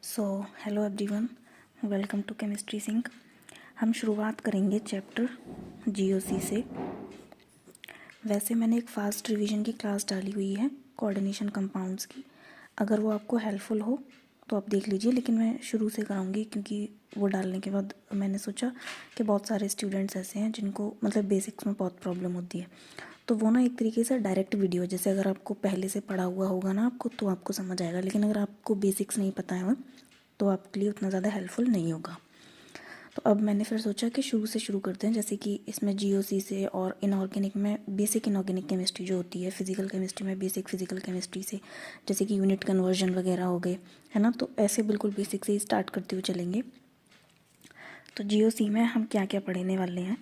So hello everyone, welcome to chemistry sync. हम शुरुआत करेंगे चैप्टर जीओसी से। वैसे मैंने एक फास्ट रिवीजन की क्लास डाली हुई है कोऑर्डिनेशन कंपाउंड्स की। अगर वो आपको हेल्पफुल हो तो आप देख लीजिए, लेकिन मैं शुरू से कराऊंगी क्योंकि वो डालने के बाद मैंने सोचा कि बहुत सारे स्टूडेंट्स ऐसे हैं जिनको मतलब बेसिक्स में बहुत प्रॉब्लम होती है, तो वो ना एक तरीके से डायरेक्ट वीडियो, जैसे अगर आपको पहले से पढ़ा हुआ होगा ना आपको, तो आपको समझ आएगा, लेकिन अगर आपको बेसिक्स नहीं पता है तो आपके लिए उतना ज़्यादा हेल्पफुल नहीं होगा। तो अब मैंने फिर सोचा कि शुरू से शुरू करते हैं, जैसे कि इसमें जीओसी से और इनऑर्गेनिक में बेसिक इनऑर्गेनिक केमिस्ट्री जो होती है, फिजिकल केमिस्ट्री में बेसिक फिजिकल केमिस्ट्री से, जैसे कि यूनिट कन्वर्जन वगैरह हो गए, है ना। तो ऐसे बिल्कुल बेसिक से ही स्टार्ट करते हुए चलेंगे। तो जीओसी में हम क्या क्या पढ़ने वाले हैं,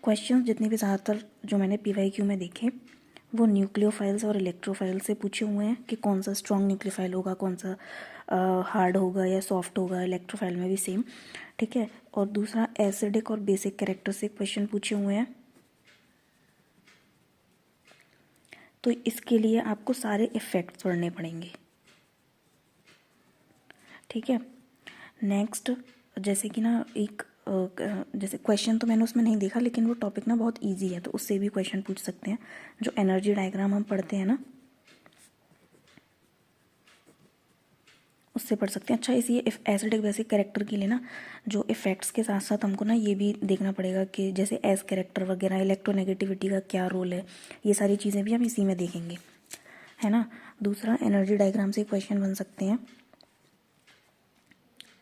क्वेश्चन जितने भी ज़्यादातर जो मैंने पीवाईक्यू में देखे वो न्यूक्लियोफाइल्स और इलेक्ट्रोफाइल से पूछे हुए हैं कि कौन सा स्ट्रॉन्ग न्यूक्लियोफाइल होगा, कौन सा हार्ड होगा या सॉफ्ट होगा। इलेक्ट्रोफाइल में भी सेम, ठीक है। और दूसरा एसिडिक और बेसिक कैरेक्टर से क्वेश्चन पूछे हुए हैं, तो इसके लिए आपको सारे इफेक्ट्स पढ़ने पड़ेंगे, ठीक है। नेक्स्ट, जैसे कि ना एक जैसे क्वेश्चन तो मैंने उसमें नहीं देखा, लेकिन वो टॉपिक ना बहुत इजी है, तो उससे भी क्वेश्चन पूछ सकते हैं। जो एनर्जी डायग्राम हम पढ़ते हैं ना, उससे पढ़ सकते हैं। अच्छा, इसी एसिडिक बेसिक कैरेक्टर के लिए ना जो इफेक्ट्स के साथ साथ हमको ना ये भी देखना पड़ेगा कि जैसे एस कैरेक्टर वगैरह, इलेक्ट्रोनेगेटिविटी का क्या रोल है, ये सारी चीज़ें भी हम इसी में देखेंगे, है ना। दूसरा, एनर्जी डायग्राम से क्वेश्चन बन सकते हैं,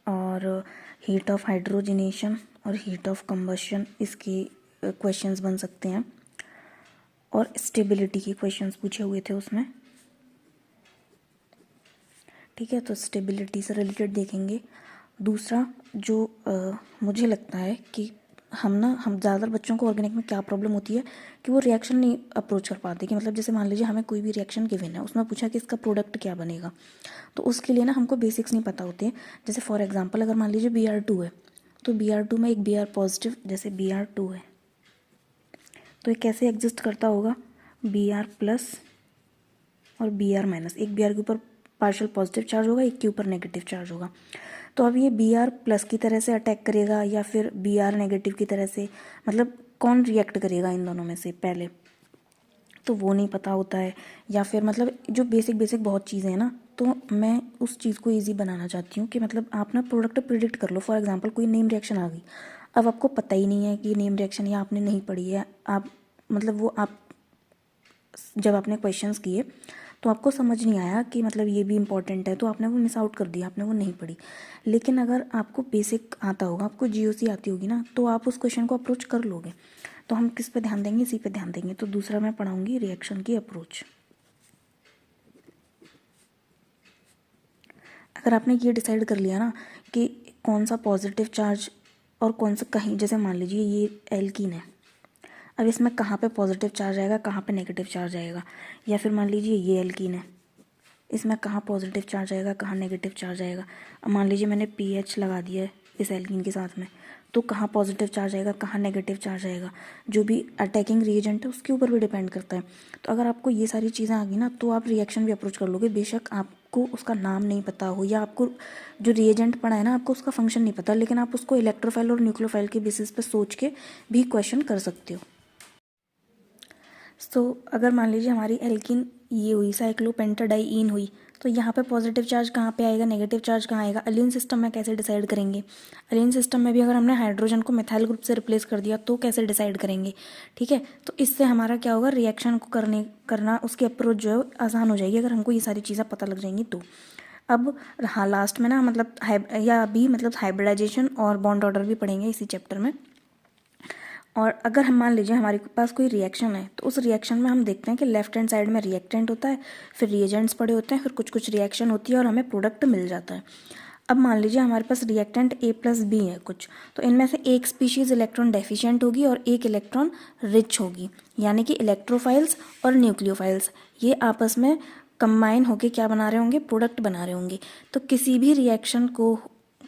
और हीट ऑफ हाइड्रोजनेशन और हीट ऑफ कंबशन, इसके क्वेश्चंस बन सकते हैं। और स्टेबिलिटी के क्वेश्चंस पूछे हुए थे उसमें, ठीक है। तो स्टेबिलिटी से रिलेटेड देखेंगे। दूसरा जो मुझे लगता है कि हम ज़्यादातर बच्चों को ऑर्गेनिक में क्या प्रॉब्लम होती है कि वो रिएक्शन नहीं अप्रोच कर पाते, कि मतलब जैसे मान लीजिए हमें कोई भी रिएक्शन गिवन है, उसमें पूछा कि इसका प्रोडक्ट क्या बनेगा, तो उसके लिए ना हमको बेसिक्स नहीं पता होते हैं। जैसे फॉर एग्जांपल अगर मान लीजिए Br2 है, तो Br2 में एक Br पॉजिटिव, जैसे Br2 है तो ये कैसे एग्जिस्ट करता होगा, Br प्लस और Br माइनस, एक Br के ऊपर पार्शियल पॉजिटिव चार्ज होगा, एक के ऊपर नेगेटिव चार्ज होगा। तो अब ये Br प्लस की तरह से अटैक करेगा या फिर Br नेगेटिव की तरह से, मतलब कौन रिएक्ट करेगा इन दोनों में से पहले, तो वो नहीं पता होता है। या फिर मतलब जो बेसिक बेसिक बहुत चीज़ें हैं ना, तो मैं उस चीज़ को ईजी बनाना चाहती हूँ कि मतलब आप ना प्रोडक्ट प्रिडिक्ट कर लो। फॉर एग्जांपल कोई नेम रिएक्शन आ गई, अब आपको पता ही नहीं है कि नेम रिएक्शन, या आपने नहीं पढ़ी है, आप मतलब वो आप जब आपने क्वेश्चंस किए तो आपको समझ नहीं आया कि मतलब ये भी इम्पॉर्टेंट है, तो आपने वो मिस आउट कर दिया, आपने वो नहीं पढ़ी। लेकिन अगर आपको बेसिक आता होगा, आपको जीओसी आती होगी ना, तो आप उस क्वेश्चन को अप्रोच कर लोगे। तो हम किस पे ध्यान देंगे, इसी पे ध्यान देंगे। तो दूसरा मैं पढ़ाऊंगी रिएक्शन की अप्रोच। अगर आपने ये डिसाइड कर लिया ना कि कौन सा पॉजिटिव चार्ज और कौन सा, कहीं जैसे मान लीजिए ये एल्कीन है, अब इसमें कहाँ पे पॉजिटिव चार्ज आएगा, कहाँ पे नेगेटिव चार्ज आएगा। या फिर मान लीजिए ये एल्कीन है, इसमें कहाँ पॉजिटिव चार्ज आएगा, कहाँ नेगेटिव चार्ज आएगा। अब मान लीजिए मैंने पीएच लगा दिया है इस एल्कीन के साथ में, तो कहाँ पॉजिटिव चार्ज आएगा, कहाँ नेगेटिव चार्ज आएगा, जो भी अटैकिंग रिएजेंट है उसके ऊपर भी डिपेंड करता है। तो अगर आपको ये सारी चीज़ें आ गई ना, तो आप रिएक्शन भी अप्रोच कर लोगे, बेशक आपको उसका नाम नहीं पता हो, या आपको जो रिएजेंट पढ़ा है ना आपको उसका फंक्शन नहीं पता, लेकिन आप उसको इलेक्ट्रोफाइल और न्यूक्लियोफाइल के बेसिस पे सोच के भी क्वेश्चन कर सकते हो। अगर मान लीजिए हमारी एल्कीन ये हुई, साइक्लोपेंटाडाइईन हुई, तो यहाँ पे पॉजिटिव चार्ज कहाँ पे आएगा, नेगेटिव चार्ज कहाँ आएगा, अलीन सिस्टम में कैसे डिसाइड करेंगे। अलीन सिस्टम में भी अगर हमने हाइड्रोजन को मिथाइल ग्रुप से रिप्लेस कर दिया तो कैसे डिसाइड करेंगे, ठीक है। तो इससे हमारा क्या होगा, रिएक्शन को करना उसकी अप्रोच जो है आसान हो जाएगी, अगर हमको ये सारी चीज़ें पता लग जाएंगी तो। अब हाँ, लास्ट में ना मतलब या अभी मतलब हाइब्रिडाइजेशन और बॉन्ड ऑर्डर भी पढ़ेंगे इसी चैप्टर में। और अगर हम मान लीजिए हमारे पास कोई रिएक्शन है, तो उस रिएक्शन में हम देखते हैं कि लेफ्ट हैंड साइड में रिएक्टेंट होता है, फिर रिएजेंट्स पड़े होते हैं, फिर कुछ कुछ रिएक्शन होती है और हमें प्रोडक्ट मिल जाता है। अब मान लीजिए हमारे पास रिएक्टेंट A प्लस बी है कुछ, तो इनमें से एक स्पीशीज़ इलेक्ट्रॉन डेफिशिएंट होगी और एक इलेक्ट्रॉन रिच होगी, यानी कि इलेक्ट्रोफाइल्स और न्यूक्लियोफाइल्स ये आपस में कंबाइन होकर क्या बना रहे होंगे, प्रोडक्ट बना रहे होंगे। तो किसी भी रिएक्शन को,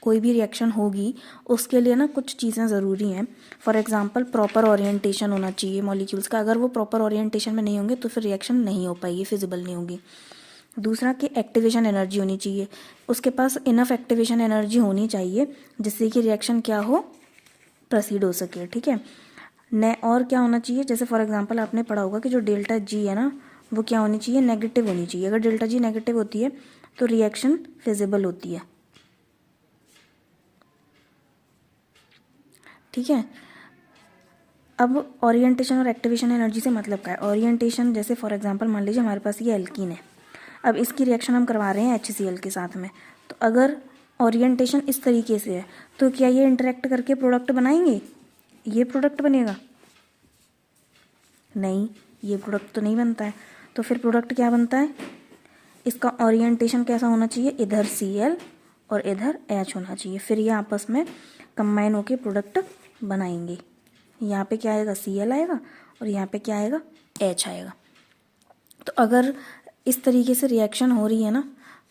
कोई भी रिएक्शन होगी उसके लिए ना कुछ चीज़ें ज़रूरी हैं। फॉर एग्जांपल प्रॉपर ओरिएंटेशन होना चाहिए मॉलिक्यूल्स का, अगर वो प्रॉपर ओरिएंटेशन में नहीं होंगे तो फिर रिएक्शन नहीं हो पाएगी, फिजिबल नहीं होगी। दूसरा कि एक्टिवेशन एनर्जी होनी चाहिए, उसके पास इनफ एक्टिवेशन एनर्जी होनी चाहिए जिससे कि रिएक्शन क्या हो, प्रोसीड हो सके, ठीक है। और क्या होना चाहिए, जैसे फॉर एग्जांपल आपने पढ़ा होगा कि जो डेल्टा जी है ना वो क्या होनी चाहिए, नेगेटिव होनी चाहिए। अगर डेल्टा जी नेगेटिव होती है तो रिएक्शन फिजिबल होती है, ठीक है। अब ओरिएंटेशन और एक्टिवेशन एनर्जी से मतलब क्या है। ओरिएंटेशन जैसे फॉर एग्जांपल मान लीजिए हमारे पास ये एल्कीन है, अब इसकी रिएक्शन हम करवा रहे हैं HCl के साथ में, तो अगर ओरिएंटेशन इस तरीके से है तो क्या ये इंटरेक्ट करके प्रोडक्ट बनाएंगे, ये प्रोडक्ट बनेगा नहीं, ये प्रोडक्ट तो नहीं बनता है। तो फिर प्रोडक्ट क्या बनता है, इसका ओरिएंटेशन कैसा होना चाहिए, इधर Cl और इधर H होना चाहिए, फिर ये आपस में कंबाइन होके प्रोडक्ट बनाएंगे। यहाँ पे क्या आएगा, Cl आएगा और यहाँ पे क्या आएगा, H आएगा। तो अगर इस तरीके से रिएक्शन हो रही है ना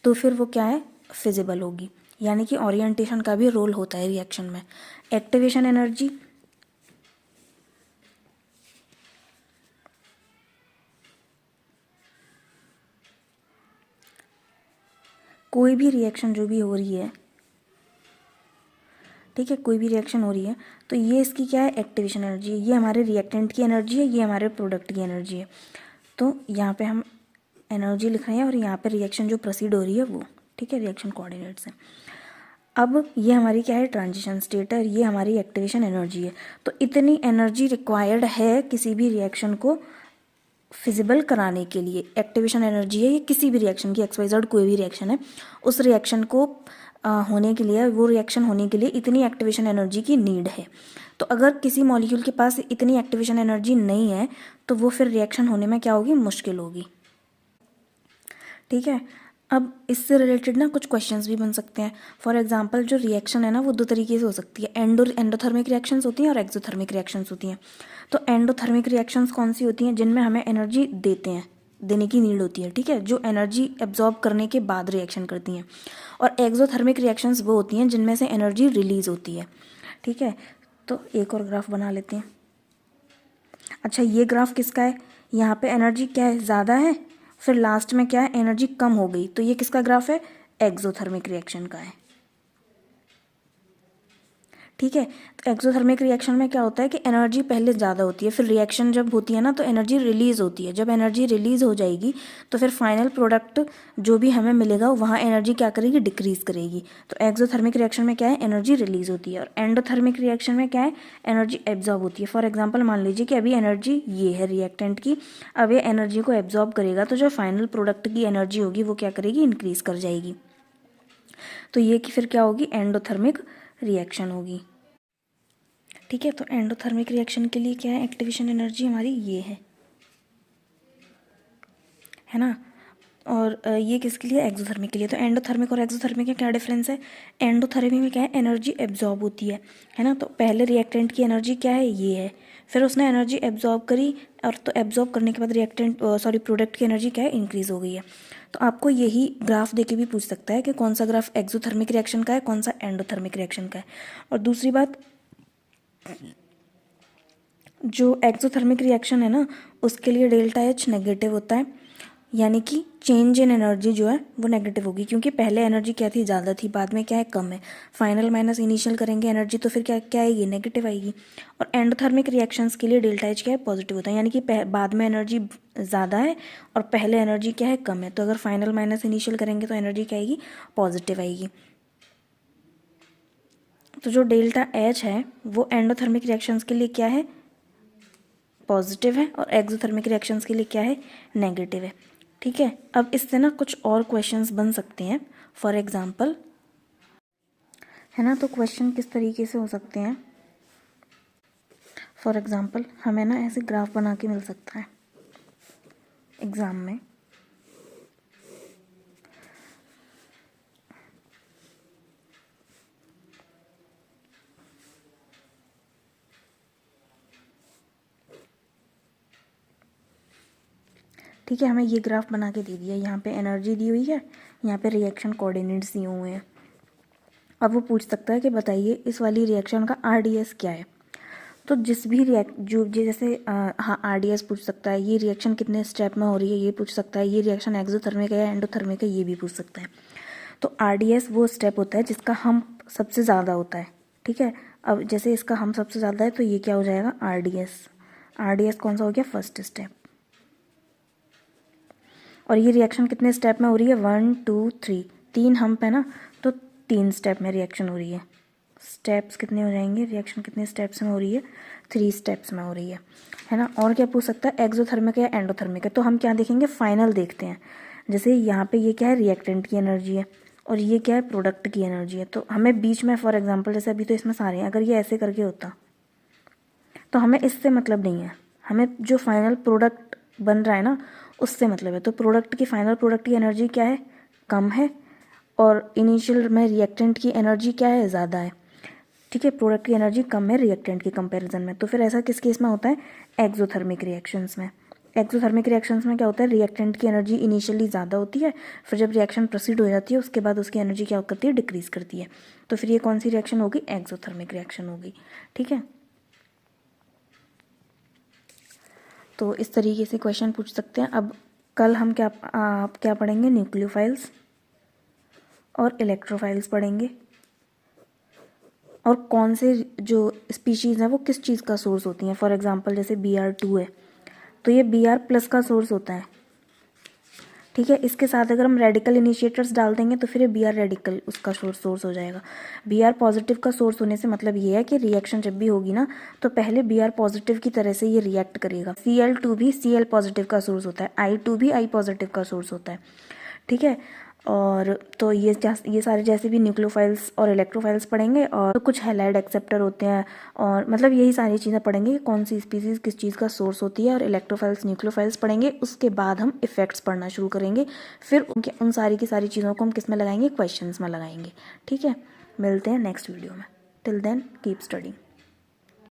तो फिर वो क्या है, फिजिबल होगी, यानी कि ओरिएंटेशन का भी रोल होता है रिएक्शन में। एक्टिवेशन एनर्जी, कोई भी रिएक्शन जो भी हो रही है, ठीक है, कोई भी रिएक्शन हो रही है तो ये इसकी क्या है, एक्टिवेशन एनर्जी, ये हमारे रिएक्टेंट की एनर्जी है, ये हमारे प्रोडक्ट की एनर्जी है। तो यहाँ पे हम एनर्जी लिख रहे हैं और यहाँ पे रिएक्शन जो प्रोसीड हो रही है वो, ठीक है, रिएक्शन कोऑर्डिनेट्स है। अब ये हमारी क्या है, ट्रांजिशन स्टेट है, ये हमारी एक्टिवेशन एनर्जी है। तो इतनी एनर्जी रिक्वायर्ड है किसी भी रिएक्शन को फिजिबल कराने के लिए। एक्टिवेशन एनर्जी है ये किसी भी रिएक्शन की, XYZ कोई भी रिएक्शन है, उस रिएक्शन को होने के लिए, वो रिएक्शन होने के लिए इतनी एक्टिवेशन एनर्जी की नीड है। तो अगर किसी मॉलिक्यूल के पास इतनी एक्टिवेशन एनर्जी नहीं है तो वो फिर रिएक्शन होने में क्या होगी, मुश्किल होगी, ठीक है। अब इससे रिलेटेड ना कुछ क्वेश्चंस भी बन सकते हैं। फॉर एग्जांपल जो रिएक्शन है ना वो दो तरीके से हो सकती है, एंडोथर्मिक रिएक्शंस होती हैं और एक्सोथर्मिक रिएक्शंस होती हैं। तो एंडोथर्मिक रिएक्शंस कौन सी होती हैं, जिनमें हमें एनर्जी देने की नीड होती है, ठीक है, जो एनर्जी एब्जॉर्ब करने के बाद रिएक्शन करती हैं। और एक्सोथर्मिक रिएक्शंस वो होती हैं जिनमें से एनर्जी रिलीज होती है, ठीक है। तो एक और ग्राफ बना लेते हैं। अच्छा, ये ग्राफ किसका है, यहाँ पे एनर्जी क्या है, ज़्यादा है, फिर लास्ट में क्या है, एनर्जी कम हो गई, तो ये किसका ग्राफ है, एक्सोथर्मिक रिएक्शन का है, ठीक है। तो एक्सोथर्मिक रिएक्शन में क्या होता है कि एनर्जी पहले ज़्यादा होती है, फिर रिएक्शन जब होती है ना तो एनर्जी रिलीज होती है, जब एनर्जी रिलीज हो जाएगी तो फिर फाइनल प्रोडक्ट जो भी हमें मिलेगा वहाँ एनर्जी क्या करेगी, डिक्रीज करेगी। तो एक्सोथर्मिक रिएक्शन में क्या है, एनर्जी रिलीज होती है, और एंडोथर्मिक रिएक्शन में क्या है, एनर्जी एब्जॉर्ब होती है। फॉर एग्जाम्पल मान लीजिए कि अभी एनर्जी ये है रिएक्टेंट की, अब ये एनर्जी को एब्जॉर्ब करेगा तो जो फाइनल प्रोडक्ट की एनर्जी होगी वो क्या करेगी, इंक्रीज कर जाएगी। तो ये कि फिर क्या होगी, एंडोथर्मिक रिएक्शन होगी, ठीक है। तो एंडोथर्मिक रिएक्शन के लिए क्या है, एक्टिवेशन एनर्जी हमारी ये है ना, और ये किसके लिए, एक्सोथर्मिक के लिए। तो एंडोथर्मिक और एक्सोथर्मिक का क्या डिफरेंस है, एंडोथर्मिक में क्या है, एनर्जी एब्जॉर्ब होती है ना। तो पहले रिएक्टेंट की एनर्जी क्या है, ये है, फिर उसने एनर्जी एब्जॉर्ब करी, और तो एब्जॉर्ब करने के बाद प्रोडक्ट की एनर्जी क्या है, इंक्रीज हो गई है। तो आपको यही ग्राफ देके भी पूछ सकता है कि कौन सा ग्राफ एक्सोथर्मिक रिएक्शन का है, कौन सा एंडोथर्मिक रिएक्शन का है। और दूसरी बात, जो एक्सोथर्मिक रिएक्शन है ना उसके लिए डेल्टा H नेगेटिव होता है, यानी कि चेंज इन एनर्जी जो है वो नेगेटिव होगी, क्योंकि पहले एनर्जी क्या थी, ज़्यादा थी, बाद में क्या है, कम है। फाइनल माइनस इनिशियल करेंगे एनर्जी तो फिर क्या क्या आएगी, नेगेटिव आएगी। और एंडोथर्मिक रिएक्शंस के लिए डेल्टा H क्या है, पॉजिटिव होता है, यानी कि बाद में एनर्जी ज़्यादा है और पहले एनर्जी क्या है, कम है। तो अगर फाइनल माइनस इनिशियल करेंगे तो एनर्जी क्या आएगी, पॉजिटिव आएगी। तो जो डेल्टा H है वो एंडोथर्मिक रिएक्शंस के लिए क्या है, पॉजिटिव है, और एक्सोथर्मिक रिएक्शंस के लिए क्या है, नेगेटिव है, ठीक है। अब इससे ना कुछ और क्वेश्चंस बन सकते हैं, फॉर एग्जांपल, है ना। तो क्वेश्चन किस तरीके से हो सकते हैं, फॉर एग्जांपल हमें ना ऐसे ग्राफ बना के मिल सकता है एग्ज़ाम में, ठीक है। हमें ये ग्राफ बना के दे दिया, यहाँ पे एनर्जी दी हुई है, यहाँ पे रिएक्शन कोऑर्डिनेट्स दिए हुए हैं। अब वो पूछ सकता है कि बताइए इस वाली रिएक्शन का RDS क्या है। तो जिस भी जैसे हाँ RDS पूछ सकता है, ये रिएक्शन कितने स्टेप में हो रही है ये पूछ सकता है, ये रिएक्शन एक्सोथर्मिक है या एंडोथर्मिक है ये भी पूछ सकता है। तो RDS वो स्टेप होता है जिसका हम सबसे ज़्यादा होता है, ठीक है। अब जैसे इसका हम सबसे ज़्यादा है तो ये क्या हो जाएगा RDS कौन सा हो गया, फर्स्ट स्टेप। और ये रिएक्शन कितने स्टेप में हो रही है, 1 2 3, 3 हम्प है ना, तो 3 स्टेप में रिएक्शन हो रही है। स्टेप्स कितने हो जाएंगे, रिएक्शन कितने स्टेप्स में हो रही है, 3 स्टेप्स में हो रही है ना। और क्या पूछ सकता है, एक्सोथर्मिक है या एंडोथर्मिक है। तो हम क्या देखेंगे, फाइनल देखते हैं। जैसे यहाँ पे ये क्या है, रिएक्टेंट की एनर्जी है और ये क्या है, प्रोडक्ट की एनर्जी है। तो हमें बीच में फॉर एग्जाम्पल जैसे अभी तो इसमें सारे हैं, अगर ये ऐसे करके होता तो हमें इससे मतलब नहीं है, हमें जो फाइनल प्रोडक्ट बन रहा है ना उससे मतलब है। तो प्रोडक्ट की फाइनल प्रोडक्ट की एनर्जी क्या है, कम है, और इनिशियल में रिएक्टेंट की एनर्जी क्या है, ज़्यादा है, ठीक है। प्रोडक्ट की एनर्जी कम है रिएक्टेंट के कंपैरिजन में। तो फिर ऐसा किस केस में होता है, एक्सोथर्मिक रिएक्शंस में। एक्सोथर्मिक रिएक्शंस में क्या होता है, रिएक्टेंट की एनर्जी इनिशियली ज़्यादा होती है, फिर जब रिएक्शन प्रोसीड हो जाती है उसके बाद उसकी एनर्जी क्या करती है, डिक्रीज करती है। तो फिर ये कौन सी रिएक्शन होगी, एक्सोथर्मिक रिएक्शन होगी, ठीक है। तो इस तरीके से क्वेश्चन पूछ सकते हैं। अब कल हम क्या पढ़ेंगे, न्यूक्लियोफाइल्स और इलेक्ट्रोफाइल्स पढ़ेंगे, और कौन से जो स्पीशीज़ हैं वो किस चीज़ का सोर्स होती हैं। फॉर एग्जांपल जैसे Br2 है तो ये Br+ का सोर्स होता है, ठीक है। इसके साथ अगर हम रेडिकल इनिशिएटर्स डाल देंगे तो फिर ये Br रेडिकल उसका सोर्स हो जाएगा। Br+ का सोर्स होने से मतलब ये है कि रिएक्शन जब भी होगी ना तो पहले Br+ की तरह से ये रिएक्ट करेगा। Cl2 भी Cl+ का सोर्स होता है, I2 भी I+ का सोर्स होता है, ठीक है। और तो ये सारे जैसे भी न्यूक्लियोफाइल्स और इलेक्ट्रोफाइल्स पढ़ेंगे, और कुछ हैलाइड एक्सेप्टर होते हैं, और मतलब यही सारी चीज़ें पढ़ेंगे कि कौन सी स्पीसीज़ किस चीज़ का सोर्स होती है। और इलेक्ट्रोफाइल्स न्यूक्लियोफाइल्स पढ़ेंगे, उसके बाद हम इफेक्ट्स पढ़ना शुरू करेंगे, फिर उन सारी की सारी चीज़ों को हम किस में लगाएंगे, क्वेश्चंस में लगाएंगे, ठीक है। मिलते हैं नेक्स्ट वीडियो में, टिल देन कीप स्टडिंग।